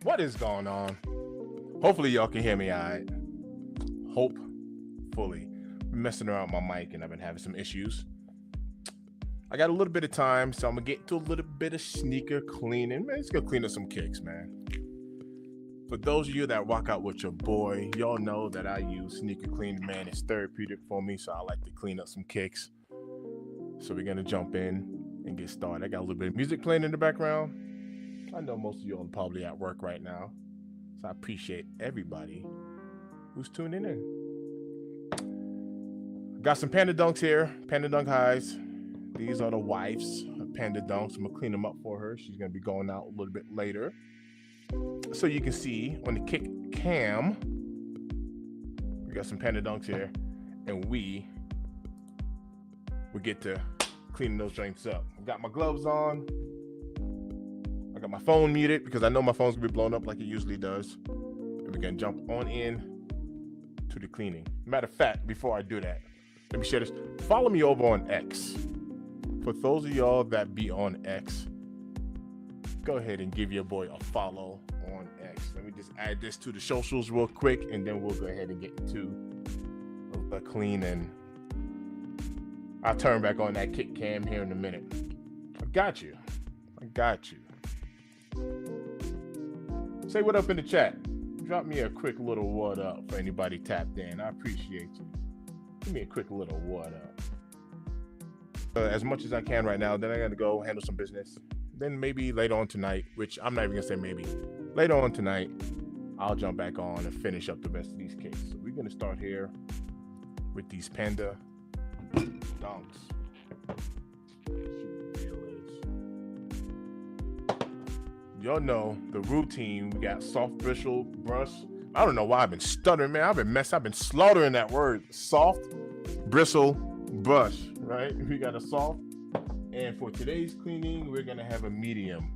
What is going on? Hopefully y'all can hear me all right. Hopefully. I'm messing around with my mic and I've been having some issues. I got a little bit of time, so I'm gonna get to a little bit of sneaker cleaning. Man, it's gonna clean up some kicks, man. For those of you that rock out with your boy, y'all know that I use sneaker cleaning, man. It's therapeutic for me, so I like to clean up some kicks. So we're gonna jump in and get started. I got a little bit of music playing in the background. I know most of you are probably at work right now, so I appreciate everybody who's tuning in. Got some Panda Dunks here, Panda Dunk highs. These are the wife's Panda Dunks. I'm gonna clean them up for her. She's gonna be going out a little bit later. So you can see on the kick cam, we got some Panda Dunks here, and we get to cleaning those joints up. I got my gloves on. I got my phone muted because I know my phone's gonna be blown up like it usually does. And we're gonna jump on in to the cleaning. Matter of fact, before I do that, let me share this. Follow me over on X. For those of y'all that be on X, go ahead and give your boy a follow on X. Let me just add this to the socials real quick, and then we'll go ahead and get into the cleaning. I'll turn back on that kick cam here in a minute. I got you. Say what up in the chat. Drop me a quick little what up for anybody tapped in. I appreciate you. Give me a quick little what up. As much as I can right now, then I gotta go handle some business. Then maybe later on tonight, which I'm not even gonna say maybe, later on tonight, I'll jump back on and finish up the rest of these kicks. So we're gonna start here with these Panda Dunks. Y'all know the routine. We got soft bristle brush. I don't know why I've been stuttering, man. I've been slaughtering that word. Soft bristle brush, right? We got a soft. And for today's cleaning, we're gonna have a medium.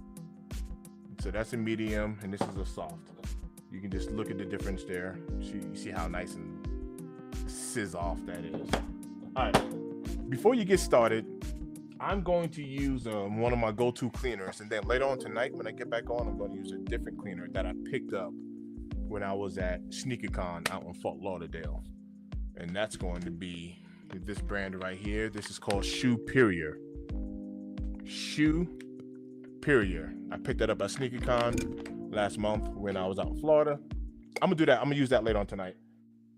So that's a medium, and this is a soft. You can just look at the difference there. You see how nice and sizz off that is. All right, before you get started, I'm going to use one of my go-to cleaners, and then later on tonight, when I get back on, I'm going to use a different cleaner that I picked up when I was at SneakerCon out in Fort Lauderdale, and that's going to be this brand right here. This is called Superior. Superior. I picked that up at SneakerCon last month when I was out in Florida. I'm gonna do that. I'm gonna use that later on tonight.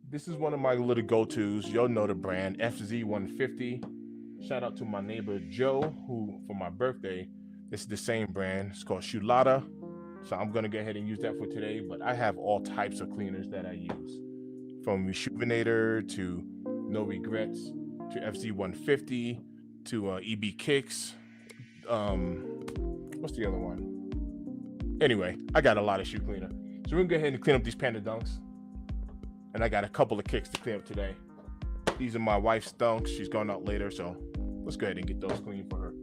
This is one of my little go-tos. Y'all know the brand, FZ150. Shout out to my neighbor Joe, who for my birthday, this is the same brand. It's called Shulata. So I'm gonna go ahead and use that for today. But I have all types of cleaners that I use, from Rejuvenator to No Regrets to FZ150 to EB Kicks. What's the other one? Anyway, I got a lot of shoe cleaner. So we're gonna go ahead and clean up these Panda Dunks. And I got a couple of kicks to clean up today. These are my wife's dunks. She's going out later, so let's go ahead and get those clean for her.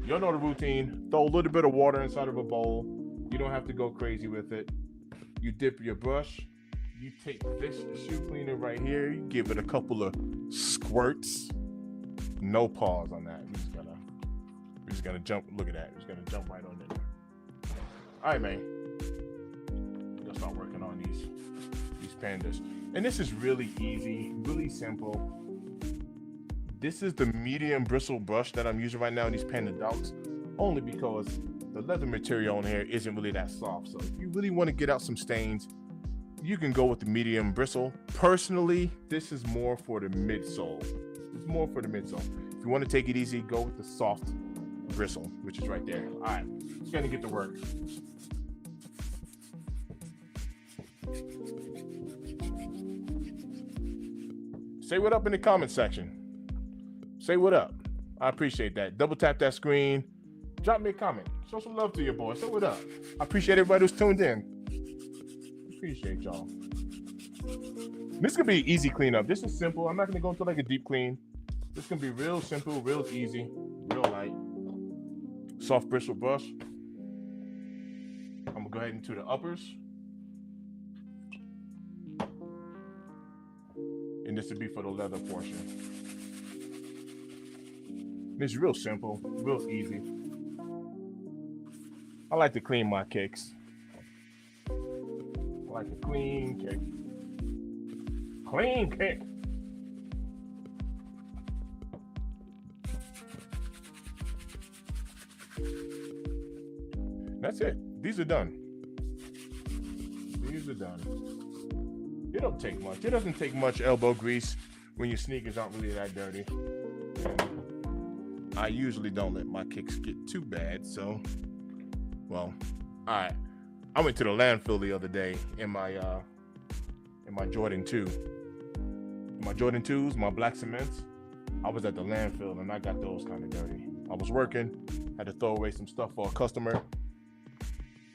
Y'all know the routine. Throw a little bit of water inside of a bowl. You don't have to go crazy with it. You dip your brush. You take this shoe cleaner right here. You give it a couple of squirts. No pause on that. We're just gonna jump. Look at that. We're just gonna jump right on in there. All right, man. We're gonna start working on these pandas. And this is really easy, really simple. This is the medium bristle brush that I'm using right now in these Panda Dunks, only because the leather material on here isn't really that soft. So if you really want to get out some stains, you can go with the medium bristle. Personally, this is more for the midsole. It's more for the midsole. If you want to take it easy, go with the soft bristle, which is right there. All right, it's gonna get to work. Say what up in the comment section. Say what up. I appreciate that. Double tap that screen. Drop me a comment. Show some love to your boy. Say what up. I appreciate everybody who's tuned in. Appreciate y'all. This could be easy cleanup. This is simple. I'm not gonna go into like a deep clean. This can be real simple, real easy, real light. Soft bristle brush. I'm gonna go ahead into the uppers. And this would be for the leather portion. It's real simple, real easy. I like to clean my kicks. like a clean kick. Clean kick. That's it. These are done. These are done. It don't take much. It doesn't take much elbow grease when your sneakers aren't really that dirty. And I usually don't let my kicks get too bad, so, well, all right. I went to the landfill the other day in my Jordan 2. My Jordan 2s, my black cements. I was at the landfill and I got those kind of dirty. I was working, had to throw away some stuff for a customer,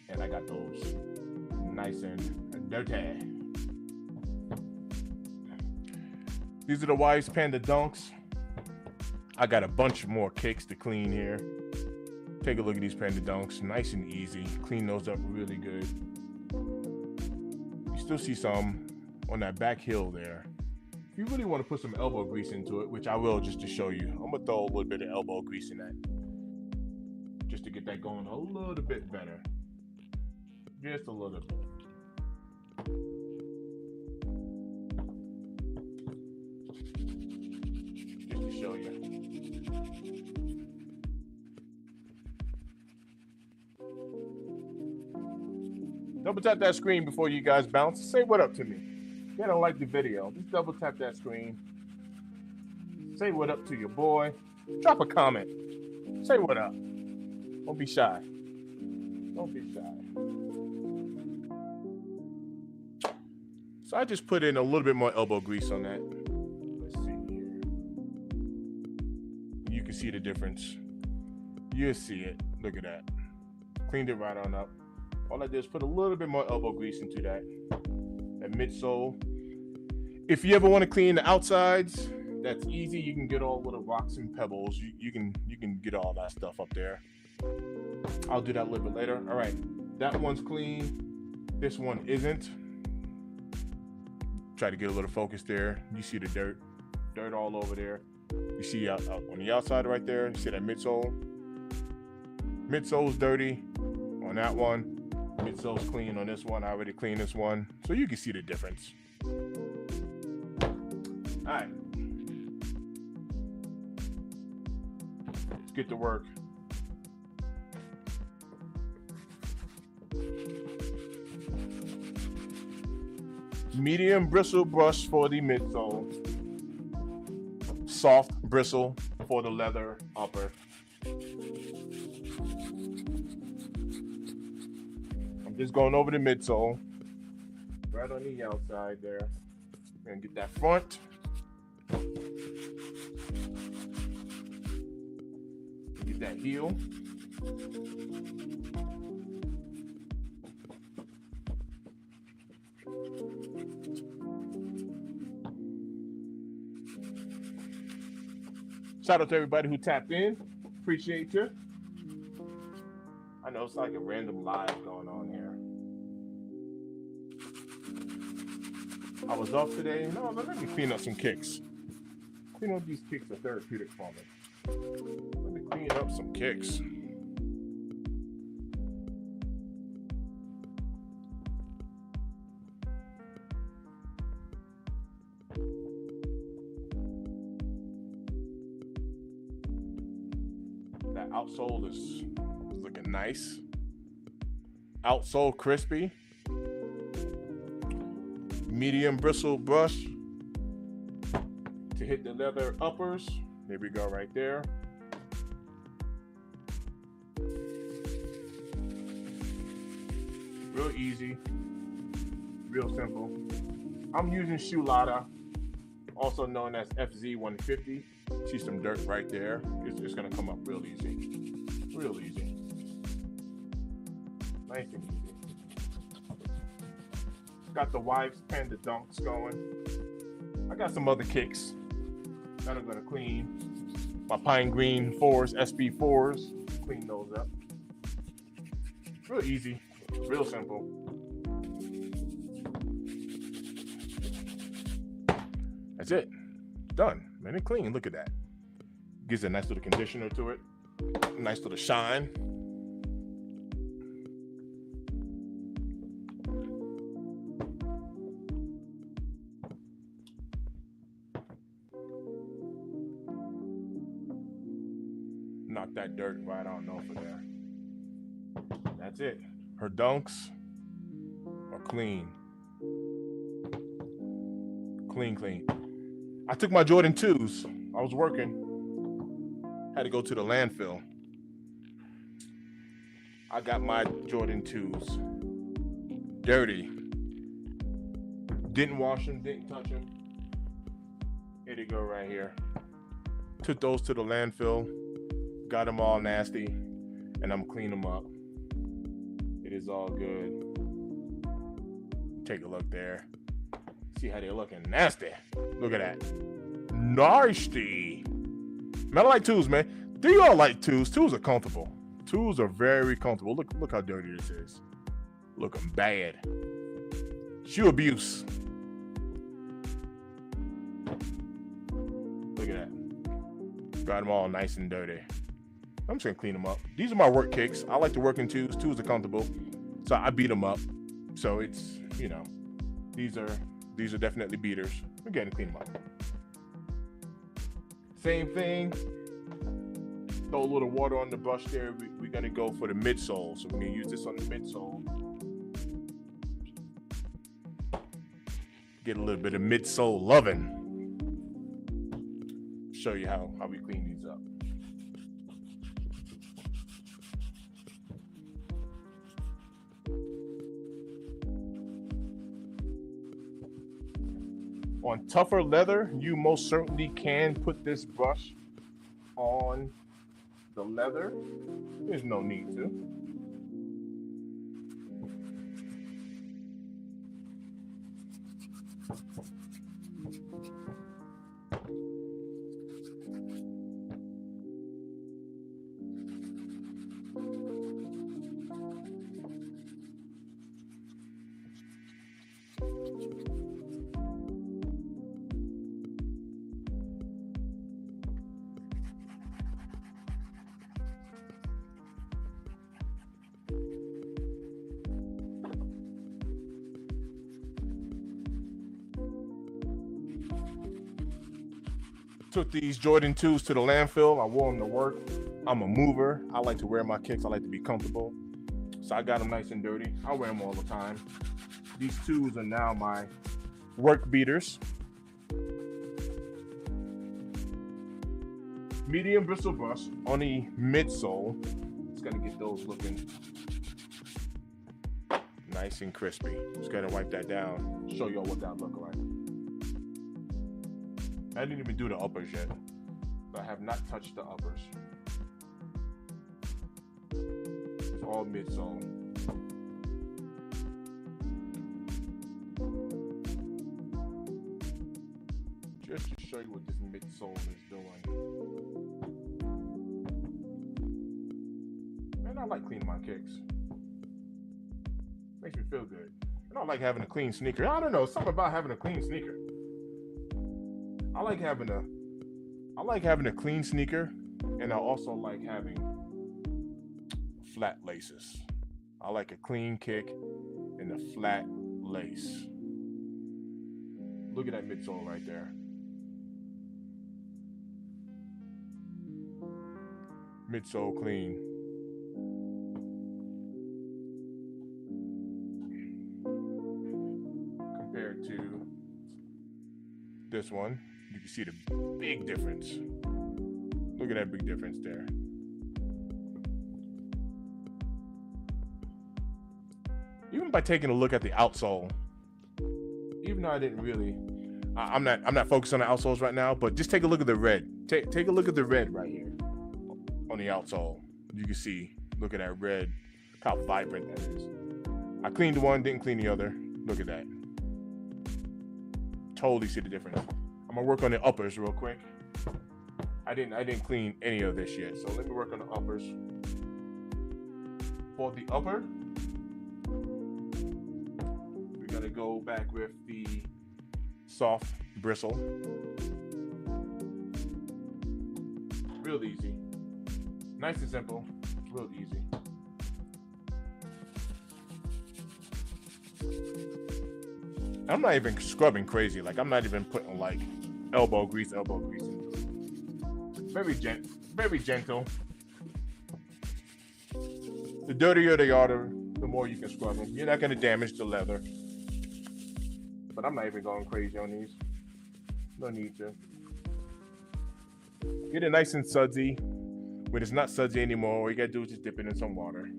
and I got those nice and dirty. These are the Wise Panda Dunks. I got a bunch more kicks to clean here. Take a look at these Panda Dunks, nice and easy. Clean those up really good. You still see some on that back heel there. If you really want to put some elbow grease into it, which I will just to show you, I'm gonna throw a little bit of elbow grease in that, just to get that going a little bit better. Just a little bit. Just to show you. Double tap that screen before you guys bounce. Say what up to me. If you don't like the video, just double tap that screen. Say what up to your boy. Drop a comment. Say what up. Don't be shy. Don't be shy. So I just put in a little bit more elbow grease on that. Let's see here. You can see the difference. You'll see it. Look at that. Cleaned it right on up. All I did is put a little bit more elbow grease into that midsole. If you ever want to clean the outsides, that's easy. You can get all the rocks and pebbles. You can get all that stuff up there. I'll do that a little bit later. All right, that one's clean. This one isn't. Try to get a little focus there. You see the dirt all over there. You see out on the outside right there. You see that midsole? Midsole's dirty on that one. Midsole's clean on this one. I already cleaned this one. So you can see the difference. All right. Let's get to work. Medium bristle brush for the midsole. Soft bristle for the leather upper. I'm just going over the midsole, right on the outside there. And get that front. Get that heel. Shout out to everybody who tapped in. Appreciate you. I know it's like a random live going on here. I was off today. No, let me clean up some kicks. Clean up these kicks are therapeutic for me. Let me clean up some kicks. That outsole is looking nice. Outsole crispy. Medium bristle brush to hit the leather uppers. There we go, right there. Real easy, real simple. I'm using Shoe Lotta, also known as FZ150. See some dirt right there. It's gonna come up real easy. Real easy. Nice and easy. Got the Wise Panda Dunks going. I got some other kicks that I'm gonna clean. My Pine Green 4s, SB4s. Clean those up. Real easy, real simple. That's it. Done. Man, it's clean. Look at that. Gives a nice little conditioner to it. Nice little shine. Dump that dirt right on over there. That's it. Her dunks are clean. Clean. I took my Jordan 2s. I was working. Had to go to the landfill. I got my Jordan 2s. Dirty. Didn't wash them, didn't touch them. Here they go right here. Took those to the landfill. Got them all nasty. And I'm cleaning them up. It is all good. Take a look there. See how they're looking nasty. Look at that. Nasty. Man, I like 2s, man. Do you all like 2s? 2s are comfortable. 2s are very comfortable. Look how dirty this is. Looking bad. Shoe abuse. Look at that. Got them all nice and dirty. I'm just gonna clean them up. These are my work kicks. I like to work in 2s. 2s are comfortable. So I beat them up. So it's, you know, these are definitely beaters. We're getting to clean them up. Same thing. Throw a little water on the brush there. We're gonna go for the midsole. So we're gonna use this on the midsole. Get a little bit of midsole loving. Show you how we clean these up. On tougher leather, you most certainly can put this brush on the leather. There's no need to. Took these Jordan 2s to the landfill. I wore them to work. I'm a mover. I like to wear my kicks. I like to be comfortable. So I got them nice and dirty. I wear them all the time. These 2s are now my work beaters. Medium bristle brush on the midsole. It's gonna get those looking nice and crispy. Just gotta wipe that down. Show y'all what that look like. I didn't even do the uppers yet. I have not touched the uppers. It's all midsole. Just to show you what this midsole is doing. Man, I like cleaning my kicks. Makes me feel good. I don't like having a clean sneaker. I don't know, something about having a clean sneaker. I like having a clean sneaker, and I also like having flat laces. I like a clean kick and a flat lace. Look at that midsole right there. Midsole clean. Compared to this one. You can see the big difference. Look at that big difference there. Even by taking a look at the outsole, even though I didn't really, I'm not focused on the outsoles right now, but just take a look at the red. Take a look at the red right here on the outsole. You can see, look at that red, how vibrant that is. I cleaned one, didn't clean the other. Look at that. Totally see the difference. I'm gonna work on the uppers real quick. I didn't clean any of this yet, so let me work on the uppers. For the upper, we're gonna go back with the soft bristle. Real easy. Nice and simple, real easy. I'm not even scrubbing crazy. Like, I'm not even putting like elbow grease into it. Very gentle. The dirtier they are, the more you can scrub them. You're not going to damage the leather. But I'm not even going crazy on these. No need to. Get it nice and sudsy. When it's not sudsy anymore, all you got to do is just dip it in some water.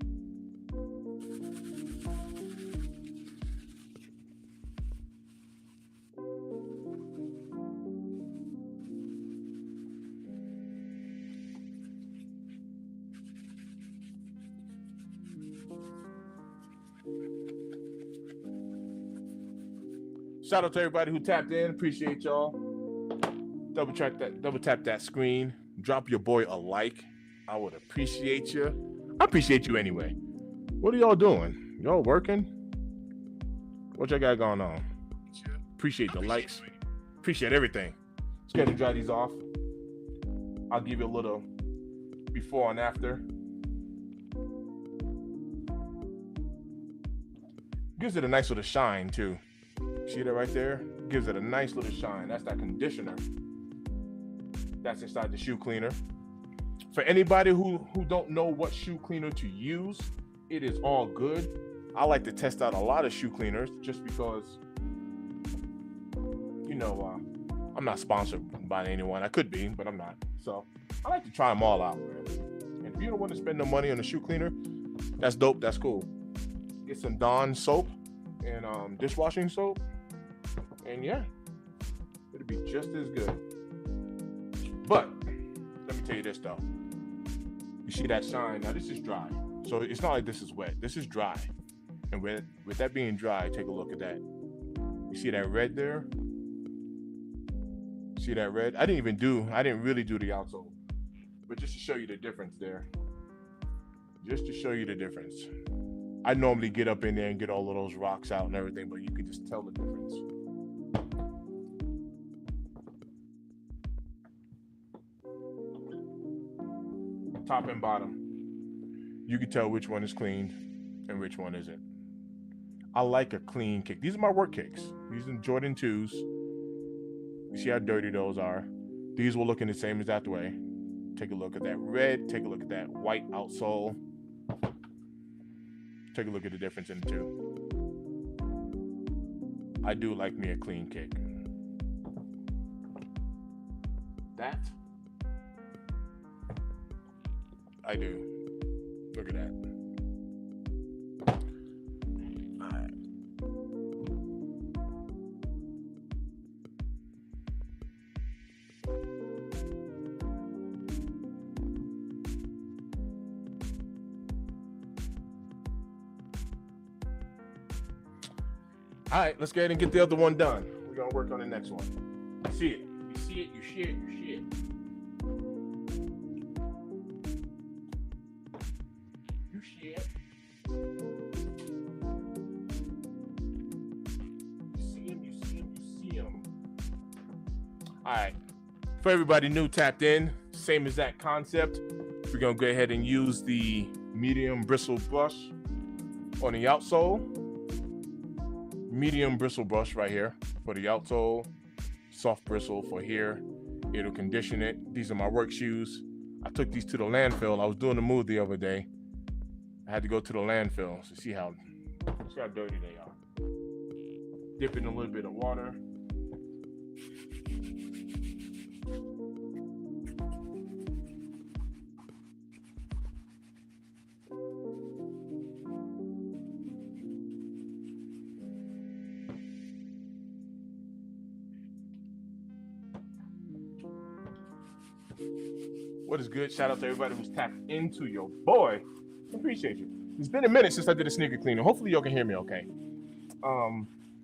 Shout out to everybody who tapped in. Appreciate y'all. Double tap that screen. Drop your boy a like. I would appreciate you. I appreciate you anyway. What are y'all doing? Y'all working? What y'all got going on? Appreciate the likes. Appreciate everything. Let's go ahead and dry these off. I'll give you a little before and after. Gives it a nice little shine too. See that right there? Gives it a nice little shine. That's that conditioner. That's inside the shoe cleaner. For anybody who don't know what shoe cleaner to use, it is all good. I like to test out a lot of shoe cleaners just because, I'm not sponsored by anyone. I could be, but I'm not. So I like to try them all out, man. And if you don't want to spend no money on a shoe cleaner, that's dope. That's cool. Get some Dawn soap and dishwashing soap. And yeah, it'll be just as good. But let me tell you this though. You see that shine? Now this is dry. So it's not like this is wet. This is dry. And with that being dry, take a look at that. You see that red there? See that red? I didn't really do the outsole. But just to show you the difference there. Just to show you the difference. I normally get up in there and get all of those rocks out and everything, but you can just tell the difference. Top and bottom. You can tell which one is cleaned and which one isn't. I like a clean kick. These are my work kicks. These are Jordan 2s. You see how dirty those are. These will look in the same exact way. Take a look at that red. Take a look at that white outsole. Take a look at the difference in the two. I do like me a clean kick. That I do. Look at that. All right. All right, let's go ahead and get the other one done. We're gonna work on the next one. See it. You see it, you see it, you see it. All right, for everybody new tapped in, same exact concept. We're gonna go ahead and use the medium bristle brush on the outsole. Medium bristle brush right here for the outsole. Soft bristle for here. It'll condition it. These are my work shoes. I took these to the landfill. I was doing a move the other day. I had to go to the landfill to see how dirty they are. Dip in a little bit of water. What is good? Shout out to everybody who's tapped into your boy. Appreciate you. It's been a minute since I did a sneaker cleaner. Hopefully y'all can hear me okay.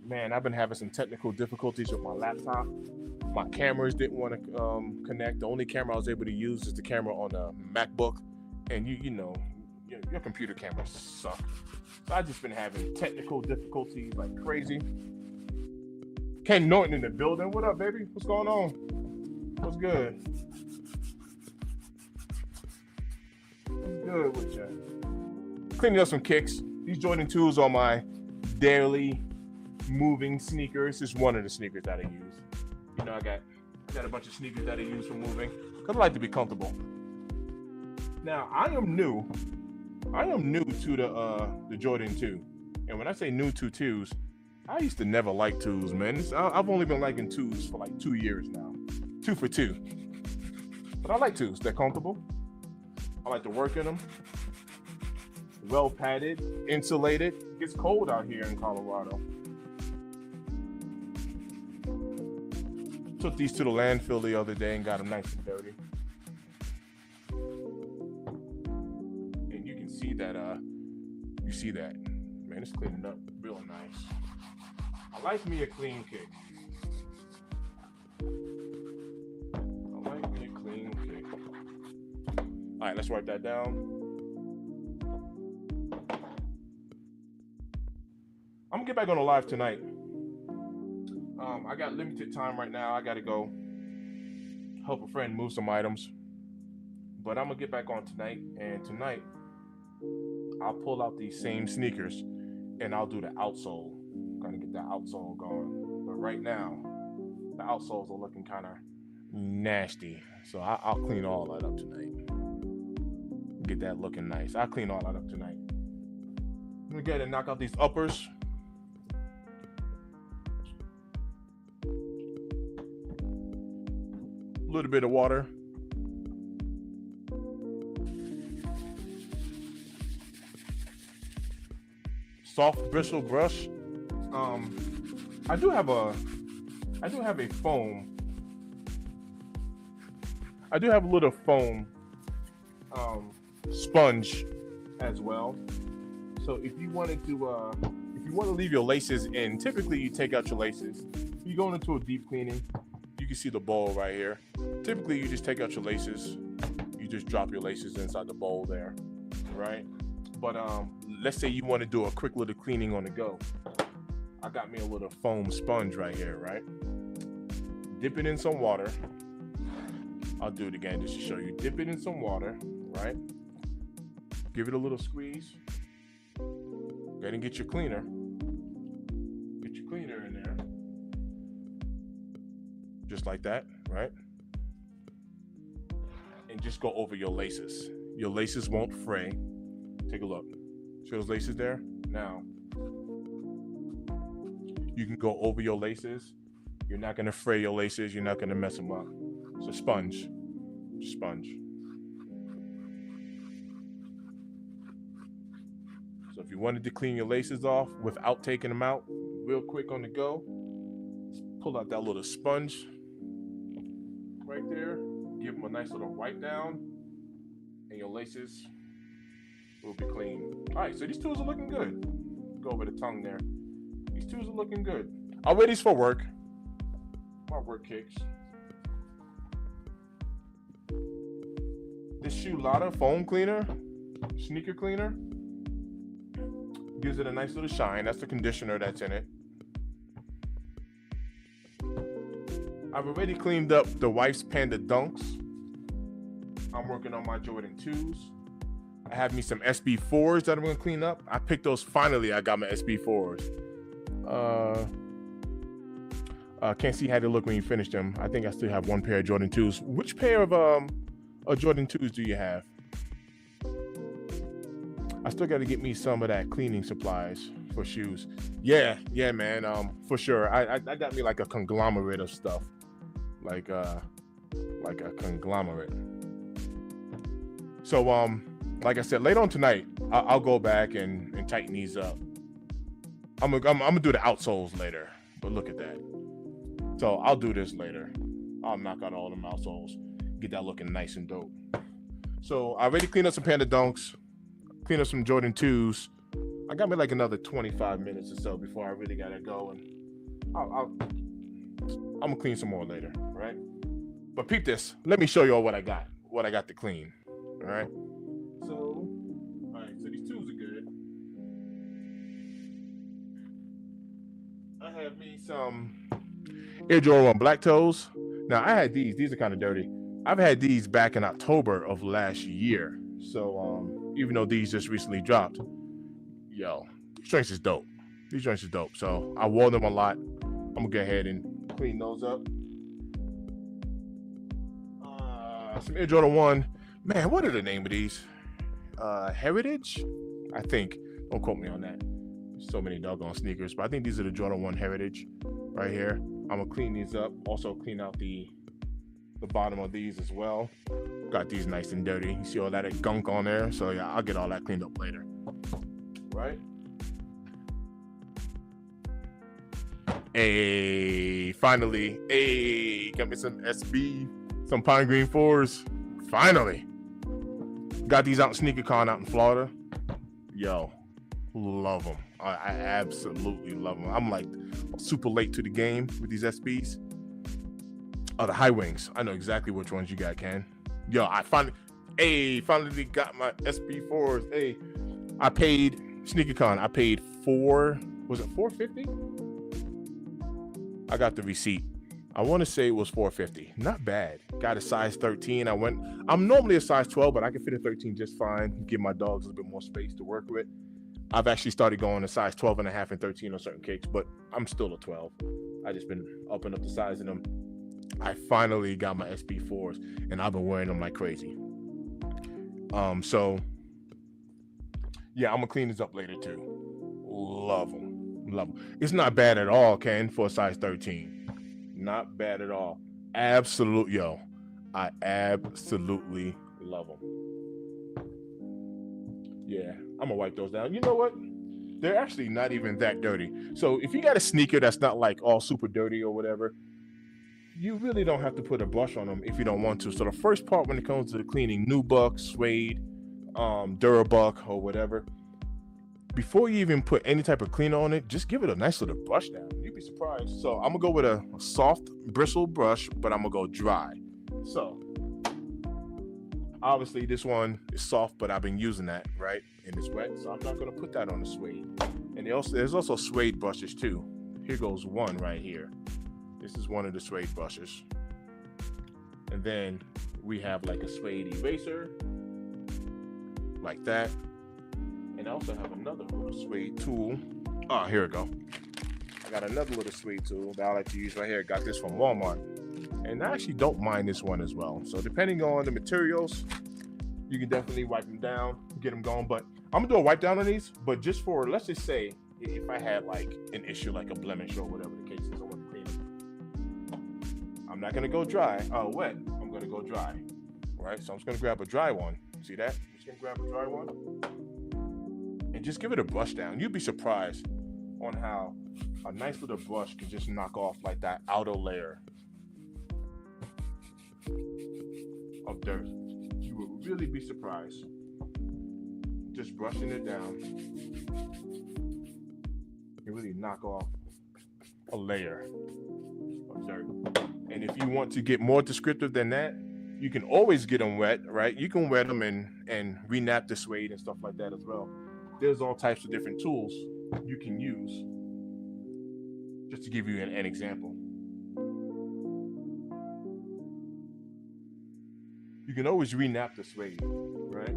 Man, I've been having some technical difficulties with my laptop. My cameras didn't want to connect. The only camera I was able to use is the camera on the MacBook. And you know, your computer cameras suck. So I've just been having technical difficulties like crazy. Ken Norton in the building. What up, baby? What's going on? What's good? What's good with you? Cleaning up some kicks. These Jordan 2s are my daily moving sneakers. This is one of the sneakers that I use. You know, I got a bunch of sneakers that I use for moving because I like to be comfortable. Now, I am new I am new to the Jordan 2. And when I say new to twos, I used to never like twos, man. I've only been liking twos for like 2 years now. Two for two. But I like twos. They're comfortable. I like to work in them. Well padded, insulated. It gets cold out here in Colorado. Took these to the landfill the other day and got them nice and dirty. And you can see that, man, it's cleaning up real nice. I like me a clean kick. All right, let's write that down. I'm gonna get back on the live tonight. I got limited time right now. I gotta go help a friend move some items. But I'm gonna get back on tonight, and tonight I'll pull out these same sneakers and I'll do the outsole. Gonna get the outsole going. But right now, the outsoles are looking kind of nasty. So I'll clean all that up tonight. Get that looking nice. I'll clean all that up tonight. I'm gonna go ahead and knock out these uppers. A little bit of water. Soft bristle brush. I do have a foam. I do have a little foam sponge as well. So if you wanted to leave your laces in, typically you take out your laces. You go into a deep cleaning. You can see the bowl right here. Typically you just take out your laces. You just drop your laces inside the bowl there, right? But let's say you want to do a quick little cleaning on the go. I got me a little foam sponge right here, right? Dip it in some water. I'll do it again just to show you. Dip it in some water, right? Give it a little squeeze. Go ahead and get your cleaner. Get your cleaner in there. Just like that, right? And just go over your laces. Your laces won't fray. Take a look. See those laces there? Now, you can go over your laces. You're not going to fray your laces. You're not going to mess them up. So sponge. So if you wanted to clean your laces off without taking them out, real quick on the go, pull out that little sponge right there. Give them a nice little wipe down, and your laces will be clean. All right, so these tools are looking good. Go over the tongue there. These tools are looking good. I'll wear these for work. My work kicks. This Shoe Lotta foam cleaner, sneaker cleaner, gives it a nice little shine. That's the conditioner that's in it. I've already cleaned up the wife's Panda Dunks. I'm working on my Jordan 2s. I have me some SB4s that I'm going to clean up. I picked those. Finally, I got my SB4s. Can't see how they look when you finish them. I think I still have one pair of Jordan 2s. Which pair of Jordan 2s do you have? I still got to get me some of that cleaning supplies for shoes. Yeah, man. For sure. I got me like a conglomerate of stuff. Like a conglomerate. So like I said, later on tonight, I'll go back and tighten these up. I'm gonna do the outsoles later. But look at that. So I'll do this later. I'll knock out all them outsoles, get that looking nice and dope. So I already cleaned up some Panda Dunks, cleaned up some Jordan 2s. I got me like another 25 minutes or so before I really gotta go, and I'm gonna clean some more later, right? But peep this. Let me show you all what I got to clean, all right? So these tools are good. I have me some Air Jordan 1 Black Toes. Now I had these. These are kind of dirty. I've had these back in October of last year. So even though these just recently dropped, yo, these joints is dope. So I wore them a lot. I'm gonna go ahead and clean those up. Some Air Jordan 1. Man, what are the name of these? Heritage, I think. Don't quote me on that. So many doggone sneakers, but I think these are the Jordan 1 Heritage right here. I'm gonna clean these up. Also clean out the bottom of these as well. Got these nice and dirty. You see all that gunk on there? So yeah, I'll get all that cleaned up later. Right? Hey, finally. Hey, got me some SB, some Pine Green 4s. Finally. Got these out in SneakerCon out in Florida. Yo, love them. I absolutely love them. I'm like super late to the game with these SBs. Oh, the high wings. I know exactly which ones you got, Ken. Yo, I finally got my SB4s. Hey, I paid SneakerCon. I paid was it $450? I got the receipt. I want to say it was $450. Not bad. Got a size 13. I'm normally a size 12, but I can fit a 13 just fine. Give my dogs a little bit more space to work with. I've actually started going to size 12 and a half and 13 on certain kicks, but I'm still a 12. I just been upping up the size of them. I finally got my SB4s, and I've been wearing them like crazy. So yeah, I'm gonna clean this up later too. Love them. It's not bad at all, Ken, for a size 13. Not bad at all. Absolute, yo. I absolutely love them. Yeah, I'm gonna wipe those down. You know what? They're actually not even that dirty. So if you got a sneaker that's not like all super dirty or whatever, you really don't have to put a brush on them if you don't want to. So the first part when it comes to cleaning nubuck, suede, Durabuck or whatever, before you even put any type of cleaner on it, just give it a nice little brush down. You'd be surprised. So I'm gonna go with a soft bristle brush, but I'm gonna go dry. So obviously this one is soft, but I've been using that, right? And it's wet, so I'm not gonna put that on the suede. And there's also suede brushes too. Here goes one right here. This is one of the suede brushes. And then we have like a suede eraser, like that. And I also have another little suede tool. Oh, here we go. I got another little suede tool that I like to use right here. Got this from Walmart. And I actually don't mind this one as well. So depending on the materials, you can definitely wipe them down, get them going. But I'm gonna do a wipe down on these, but just for, let's just say, if I had like an issue, like a blemish or whatever the case is, I want to clean it. I'm not gonna go wet. I'm gonna go dry. All right, so I'm just gonna grab a dry one. See that? I'm just gonna grab a dry one. And just give it a brush down. You'd be surprised on how a nice little brush can just knock off like that outer layer of dirt. You would really be surprised. Just brushing it down. You really knock off a layer of dirt. And if you want to get more descriptive than that, you can always get them wet, right? You can wet them and re-nap the suede and stuff like that as well. There's all types of different tools you can use. Just to give you an example. You can always re-nap the suede, right?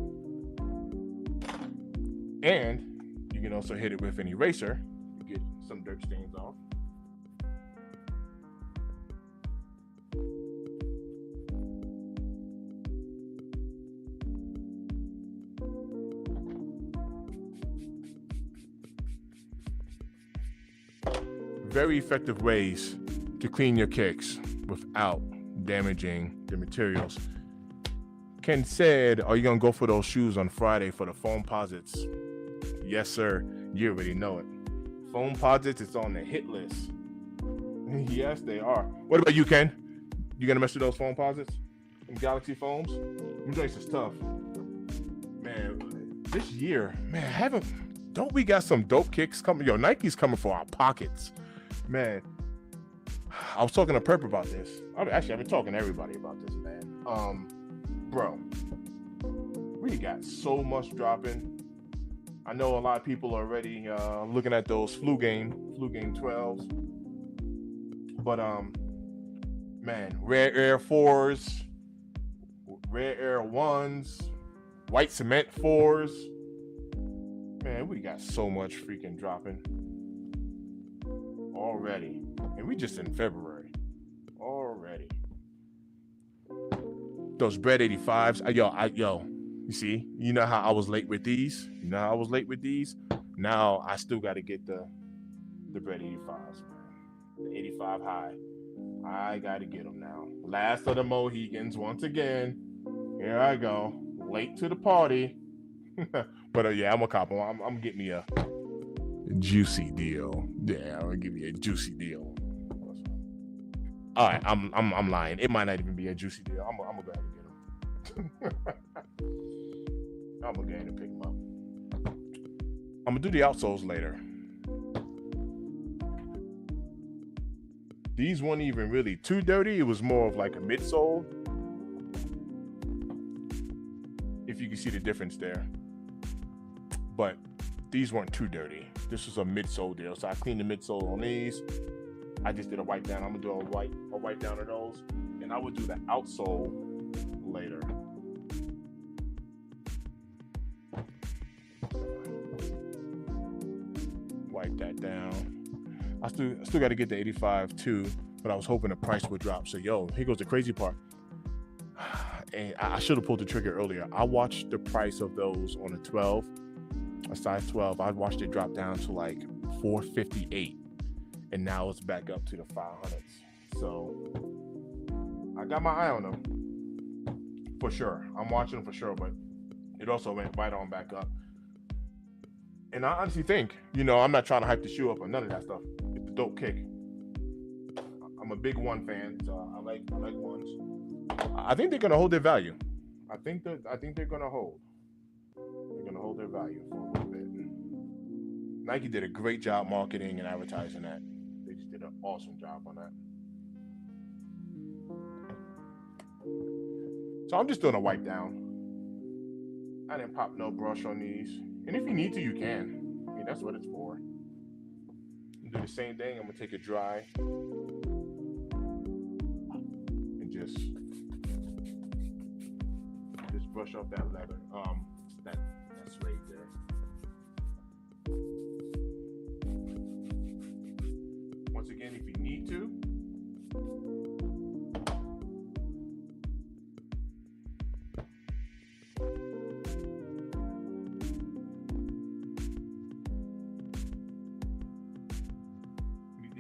And you can also hit it with an eraser to get some dirt stains off. Very effective ways to clean your kicks without damaging the materials. Ken said, are you gonna go for those shoes on Friday for the foam posits? Yes, sir. You already know it. Foam posits is on the hit list. Yes, they are. What about you, Ken? You gonna mess with those foam posits? Them Galaxy foams? Them joints is tough. Man, this year, man, don't we got some dope kicks coming? Yo, Nike's coming for our pockets. Man, I was talking to Perp about this. I've been talking to everybody about this, man. Bro, we got so much dropping. I know a lot of people are already looking at those flu game 12s. But man, Rare Air 4s, Rare Air 1s, White Cement 4s. Man, we got so much freaking dropping already. And we just in February already. Those Bread 85s, You see, you know how I was late with these. You know how I was late with these. Now I still got to get the bread 85s, man. The 85 high. I got to get them now. Last of the Mohegans once again. Here I go, late to the party. But yeah, I'm a cop. I'm getting me a juicy deal. Yeah, I'm gonna give you a juicy deal. All right, I'm lying. It might not even be a juicy deal. I'm gonna go ahead and get them. I'm gonna go ahead and pick them up. I'm gonna do the outsoles later. These weren't even really too dirty. It was more of like a midsole. If you can see the difference there. But these weren't too dirty. This was a midsole deal. So I cleaned the midsole on these. I just did a wipe down. I'm gonna do a wipe down of those. And I would do the outsole later. Wipe that down. I still got to get the 85 too, but I was hoping the price would drop. So yo, here goes the crazy part. And I should have pulled the trigger earlier. I watched the price of those on a 12, a size 12. I watched it drop down to like $458, and now it's back up to the 500s. So I got my eye on them for sure. I'm watching them for sure, but it also went right on back up. And I honestly think, I'm not trying to hype the shoe up or none of that stuff. It's a dope kick. I'm a big one fan, so I like ones. I think they're gonna hold their value. I think they're gonna hold. They're gonna hold their value for a little bit. Nike did a great job marketing and advertising that. They just did an awesome job on that. So I'm just doing a wipe down. I didn't pop no brush on these. And if you need to, you can. I mean, that's what it's for. Do the same thing. I'm gonna take it dry and just brush off that leather. That's right there. Once again, if you need to,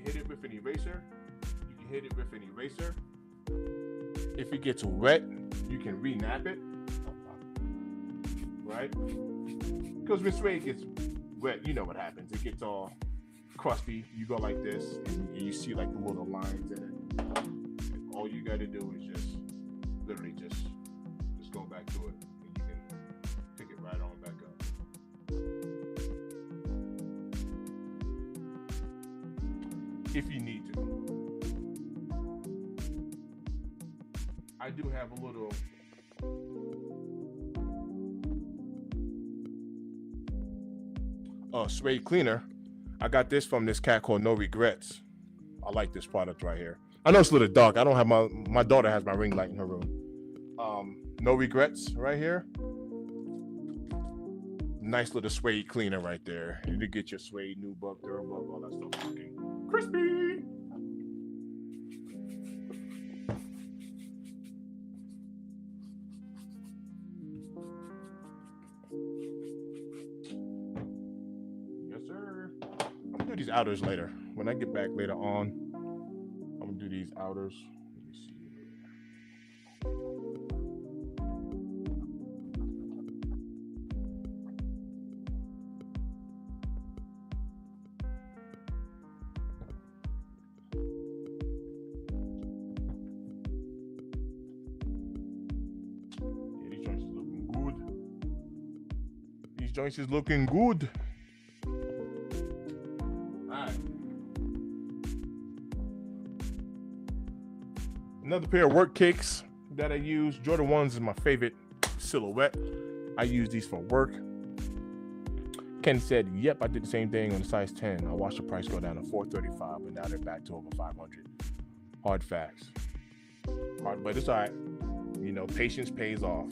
hit it with an eraser. You can hit it with an eraser. If it gets wet, you can re-nap it, right? Because when suede gets wet, you know what happens. It gets all crusty. You go like this, and you see like the little lines in it. And all you got to do is just literally just go back to it, and you can pick it right on back up. If you need to. I do have a little suede cleaner. I got this from this cat called No Regrets. I like this product right here. I know it's a little dark. I don't have my daughter has my ring light in her room. No Regrets right here. Nice little suede cleaner right there. You to get your suede, nubuck, durabug, all that stuff looking crispy. Yes, sir. I'm gonna do these outers later. When I get back later on, I'm gonna do these outers. Let me see. Joints is looking good. Alright. Another pair of work kicks that I use. Jordan 1s is my favorite silhouette. I use these for work. Ken said, yep, I did the same thing on the size 10. I watched the price go down to $435, but now they're back to over $500. Hard facts. Hard, but it's all right. Patience pays off.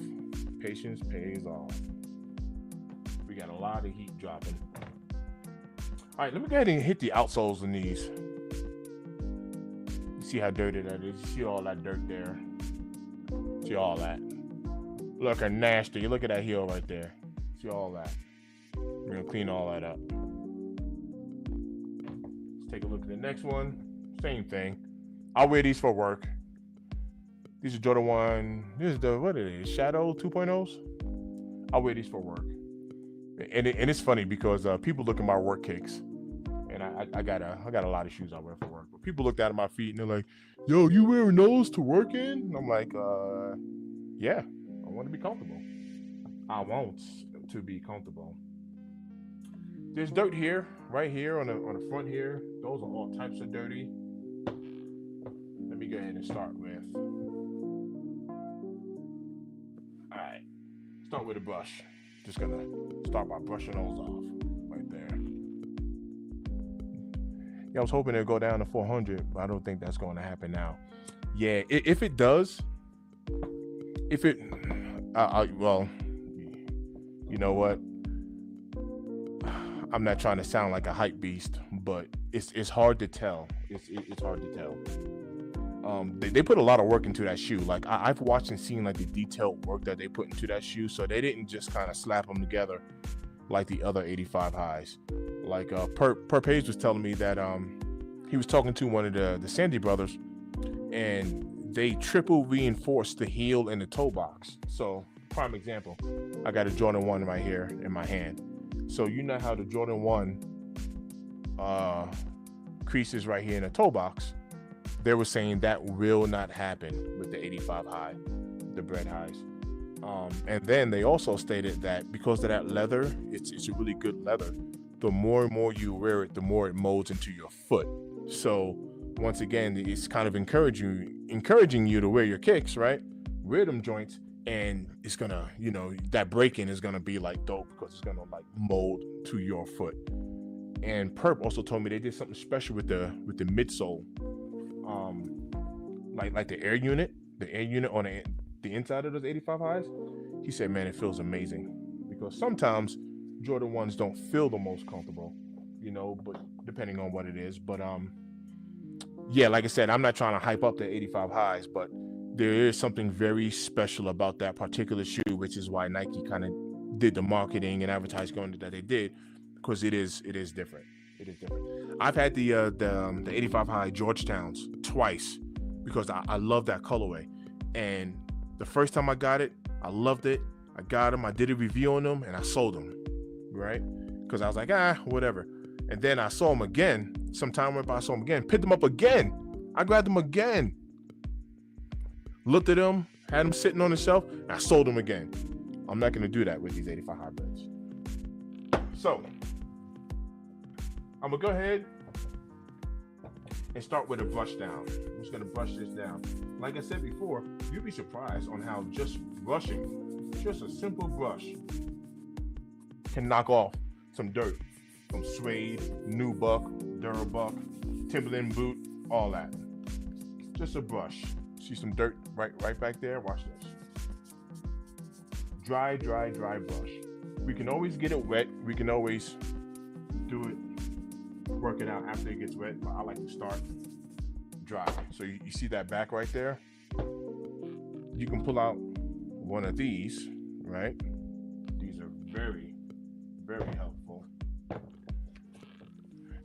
Patience pays off. We got a lot of heat dropping. All right, let me go ahead and hit the outsoles in these. You see how dirty that is? You see all that dirt there? See all that? looking nasty. Look at that heel right there. See all that. We're gonna clean all that up. Let's take a look at the next one. Same thing. I'll wear these for work. These are Jordan 1. This is the, what it is, Shadow 2.0s. I'll wear these for work. And it's funny because people look at my work kicks, and I got a lot of shoes I wear for work. But people looked at my feet and they're like, "Yo, you wearing those to work in?" And I'm like, yeah, I want to be comfortable. I want to be comfortable. There's dirt here, right here on the front here. Those are all types of dirty. Let me go ahead and start with. All right, start with a brush. Just gonna start by brushing those off right there. Yeah, I was hoping it'd go down to 400, but I don't think that's going to happen now. Yeah, if it does, well, you know what? I'm not trying to sound like a hype beast, but it's hard to tell. It's hard to tell. They put a lot of work into that shoe. Like I've watched and seen like the detailed work that they put into that shoe. So they didn't just kind of slap them together like the other 85 highs. Like Perp Hayes was telling me that he was talking to one of the Sandy brothers, and they triple reinforced the heel and the toe box. So prime example, I got a Jordan 1 right here in my hand. So you know how the Jordan 1 creases right here in the toe box. They were saying that will not happen with the 85 high, the bread highs. And then they also stated that because of that leather, it's a really good leather. The more and more you wear it, the more it molds into your foot. So once again, it's kind of encouraging you to wear your kicks, right? Wear them joints, and it's gonna, that break-in is gonna be like dope because it's gonna like mold to your foot. And Perp also told me they did something special with the midsole. Like the air unit on the inside of those 85 highs. He said, man, it feels amazing, because sometimes Jordan 1s don't feel the most comfortable, but depending on what it is. But yeah, like I said, I'm not trying to hype up the 85 highs, but there is something very special about that particular shoe, which is why Nike kind of did the marketing and advertising that they did, because it is different. It is different. I've had the 85 high Georgetowns twice because I love that colorway. And the first time I got it, I loved it. I got them. I did a review on them and I sold them, right? Because I was like, whatever. And then I saw them again. Some time went by, I saw them again. Picked them up again. I grabbed them again. Looked at them, had them sitting on the shelf, and I sold them again. I'm not going to do that with these 85 hybrids. So I'm going to go ahead and start with a brush down. I'm just going to brush this down. Like I said before, you'd be surprised on how just brushing, just a simple brush, can knock off some dirt from suede, nubuck, Durabuck, Timberland boot, all that. Just a brush. See some dirt right back there? Watch this. Dry brush. We can always get it wet. We can always do it, work it out after it gets wet, but I like to start dry. So you see that back right there? You can pull out one of these, right? These are very, very helpful.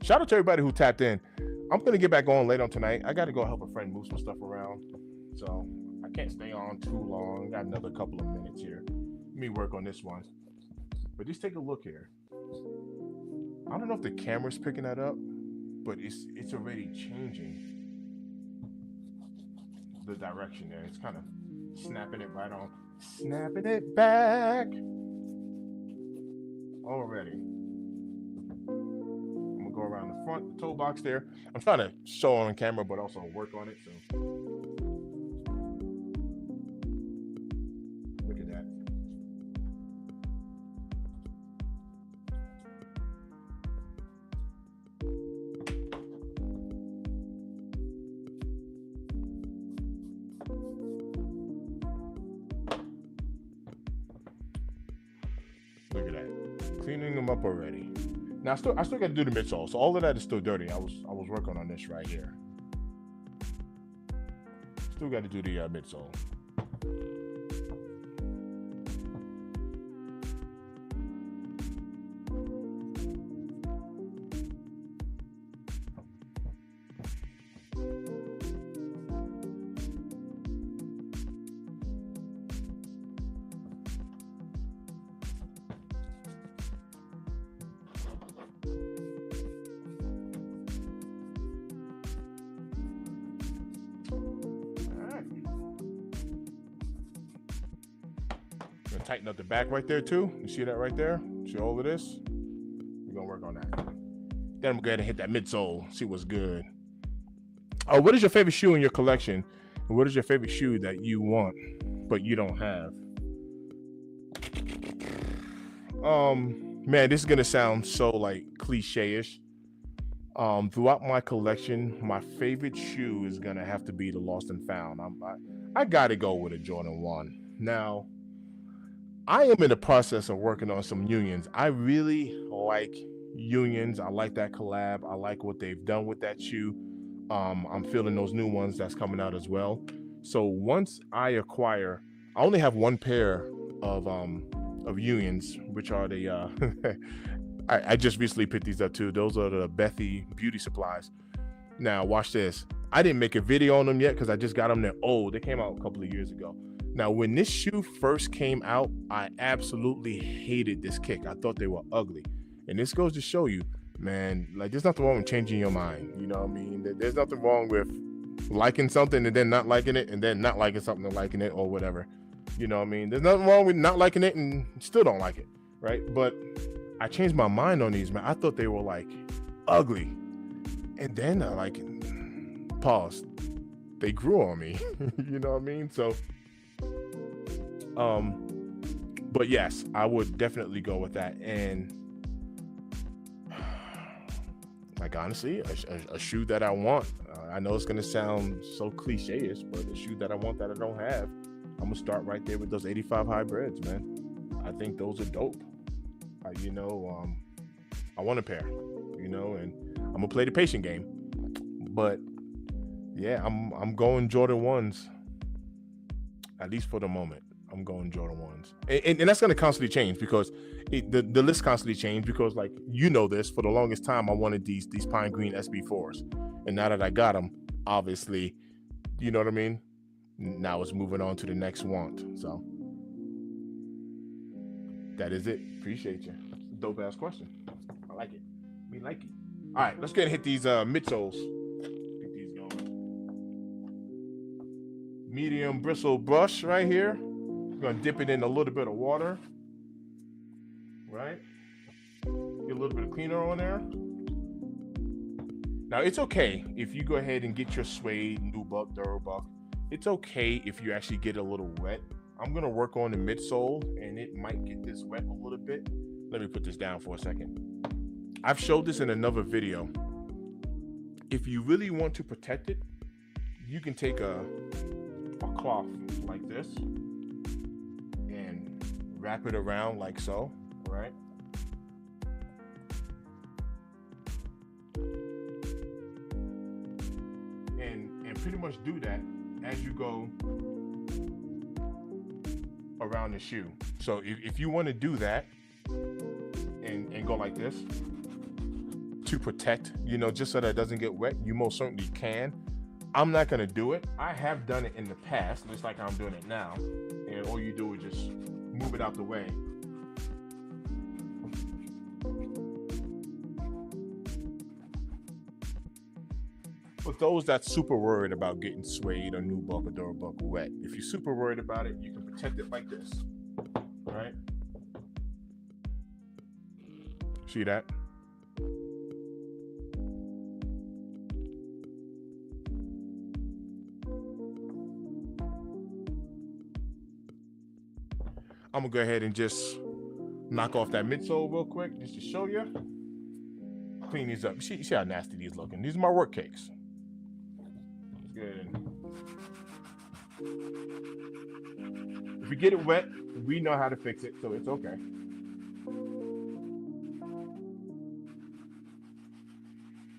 Shout out to everybody who tapped in. I'm going to get back on later on tonight. I got to go help a friend move some stuff around. So I can't stay on too long. Got another couple of minutes here. Let me work on this one. But just take a look here. I don't know if the camera's picking that up, but it's already changing the direction there. It's kind of snapping it right on. Snapping it back. Already. I'm going to go around the front, the toe box there. I'm trying to show on camera, but also work on it. So look at that. Look at that. Cleaning them up already. Now I still got to do the midsole, so all of that is still dirty. I was working on this right here. Still got to do the midsole. Gonna tighten up the back right there too. You see that right there? See all of this? We're gonna work on that. Then I'm gonna go ahead and hit that midsole, see what's good. Oh, what is your favorite shoe in your collection? And what is your favorite shoe that you want, but you don't have? Man, this is gonna sound so like cliche-ish. Throughout my collection, my favorite shoe is gonna have to be the Lost and Found. I gotta go with a Jordan 1. Now, I am in the process of working on some Unions. I really like Unions. I like that collab. I like what they've done with that shoe. I'm feeling those new ones that's coming out as well. So once I acquire, I only have one pair of Unions, which are the I just recently picked these up too. Those are the Bethy Beauty Supplies. Now watch this. I didn't make a video on them yet because I just got them. They're old. They came out a couple of years ago. Now, when this shoe first came out, I absolutely hated this kick. I thought they were ugly. And this goes to show you, man, like there's nothing wrong with changing your mind. You know what I mean? There's nothing wrong with liking something and then not liking it and then not liking something and liking it or whatever. You know what I mean? There's nothing wrong with not liking it and still don't like it, right? But I changed my mind on these, man. I thought they were like ugly. And then I like pause. They grew on me. You know what I mean? So but yes, I would definitely go with that. And like honestly, a shoe that I want. I know it's gonna sound so cliche-ish, but a shoe that I want that I don't have, I'm gonna start right there with those 85 hybrids, man. I think those are dope. I want a pair, and I'm gonna play the patient game. But yeah, I'm going Jordan 1s, at least for the moment. I'm going Jordan 1s, and that's gonna constantly change because the list constantly change because, like, this, for the longest time I wanted these pine green SB4s, and now that I got them, obviously, you know what I mean. Now it's moving on to the next want. So that is it. Appreciate you. That's a dope ass question. I like it. We like it. All right, let's go ahead and hit these midsoles. Get these going. Medium bristle brush right here. We're gonna dip it in a little bit of water, right? Get a little bit of cleaner on there. Now it's okay if you go ahead and get your suede, nubuck, durbuck. It's okay if you actually get a little wet. I'm gonna work on the midsole, and it might get this wet a little bit. Let me put this down for a second. I've showed this in another video. If you really want to protect it, you can take a cloth like this and wrap it around like so, right? And pretty much do that as you go around the shoe. So if you want to do that and go like this to protect, just so that it doesn't get wet, you most certainly can. I'm not going to do it. I have done it in the past, just like I'm doing it now. And all you do is just move it out the way. For those that's super worried about getting suede or nubuck or durbuck wet, if you're super worried about it, you can protect it like this, right? See that? I'm gonna go ahead and just knock off that midsole real quick, just to show you. Clean these up. See how nasty these looking. These are my work cakes. Good. If we get it wet, we know how to fix it, so it's okay.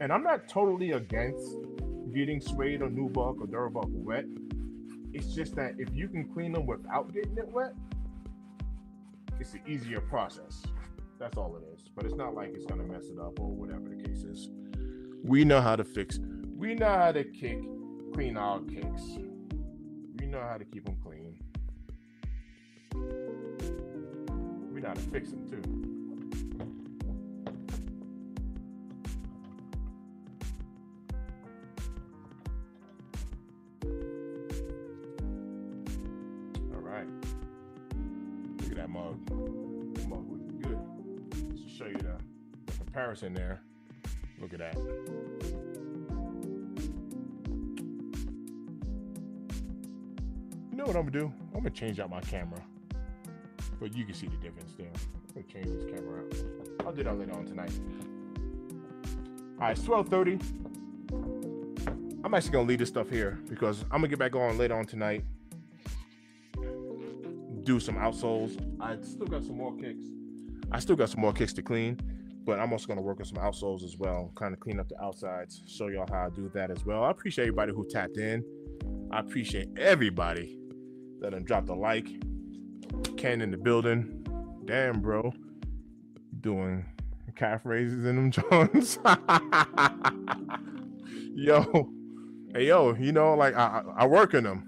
And I'm not totally against getting suede or nubuck or durbuck wet. It's just that if you can clean them without getting it wet, it's an easier process. That's all it is. But it's not like it's gonna mess it up or whatever the case is. We know how to fix. We know how to clean our kicks. We know how to keep them clean. We know how to fix them too. that mug. The mug looks good. Just to show you the comparison there. Look at that. You know what I'm gonna do? I'm gonna change out my camera, but you can see the difference there. I'm gonna change this camera out. I'll do that later on tonight. All right, it's 12:30. I'm actually gonna leave this stuff here because I'm gonna get back on later on tonight. Do some outsoles. I still got some more kicks to clean, but I'm also gonna work on some outsoles as well. Kind of clean up the outsides. Show y'all how I do that as well. I appreciate everybody who tapped in. I appreciate everybody that done dropped a like. Ken in the building. Damn, bro. Doing calf raises in them joints. Yo. Hey, yo, you know, like I work in them.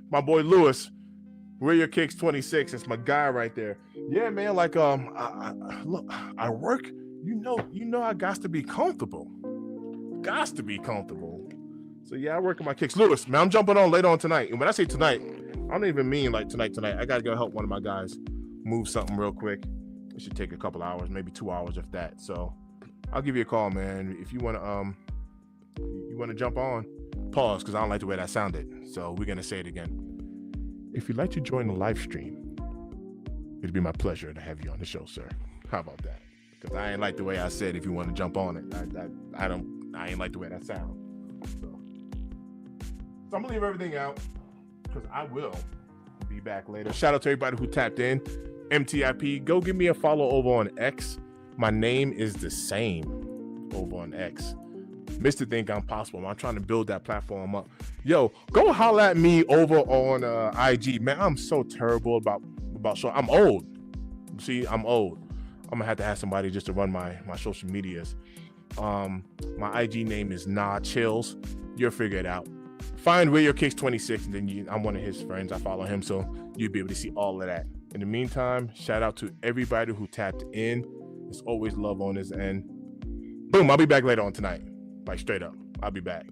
My boy Lewis, Wear Your Kicks 26. That's my guy right there. Yeah, man, like look, I work, you know I got to be comfortable. So yeah, I work in my kicks. Lewis, man, I'm jumping on later on tonight. And when I say tonight, I don't even mean like tonight. I gotta go help one of my guys move something real quick. It should take a couple hours, maybe 2 hours if that. So I'll give you a call, man. If you wanna jump on. Pause, because I don't like the way that sounded. So we're gonna say it again. If you'd like to join the live stream, it'd be my pleasure to have you on the show, sir. How about that? Because I ain't like the way I said if you want to jump on it. I ain't like the way that sounds. So I'm gonna leave everything out because I will be back later. Shout out to everybody who tapped in. MTIP, go give me a follow over on X. My name is the same over on X. Mr. Think I'm Possible. I'm trying to build that platform up. Yo, go holler at me over on IG. Man, I'm so terrible about show. I'm old. See, I'm old. I'm gonna have to have somebody just to run my social medias. My IG name is Nah Chills. You'll figure it out. Find Wear Your Kicks 26, and then I'm one of his friends. I follow him, so you'll be able to see all of that. In the meantime, shout out to everybody who tapped in. There's always love on this end. Boom, I'll be back later on tonight. Like straight up, I'll be back.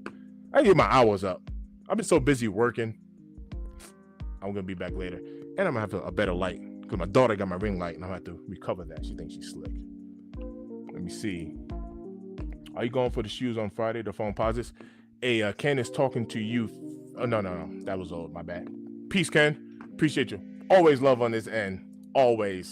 I get my hours up. I've been so busy working. I'm gonna be back later, and I'm gonna have a better light because my daughter got my ring light, and I'm gonna have to recover that. She thinks she's slick. Let me see. Are you going for the shoes on Friday? The phone pauses. Hey, Ken is talking to you. Oh no, that was old. My bad. Peace, Ken. Appreciate you. Always love on this end. Always.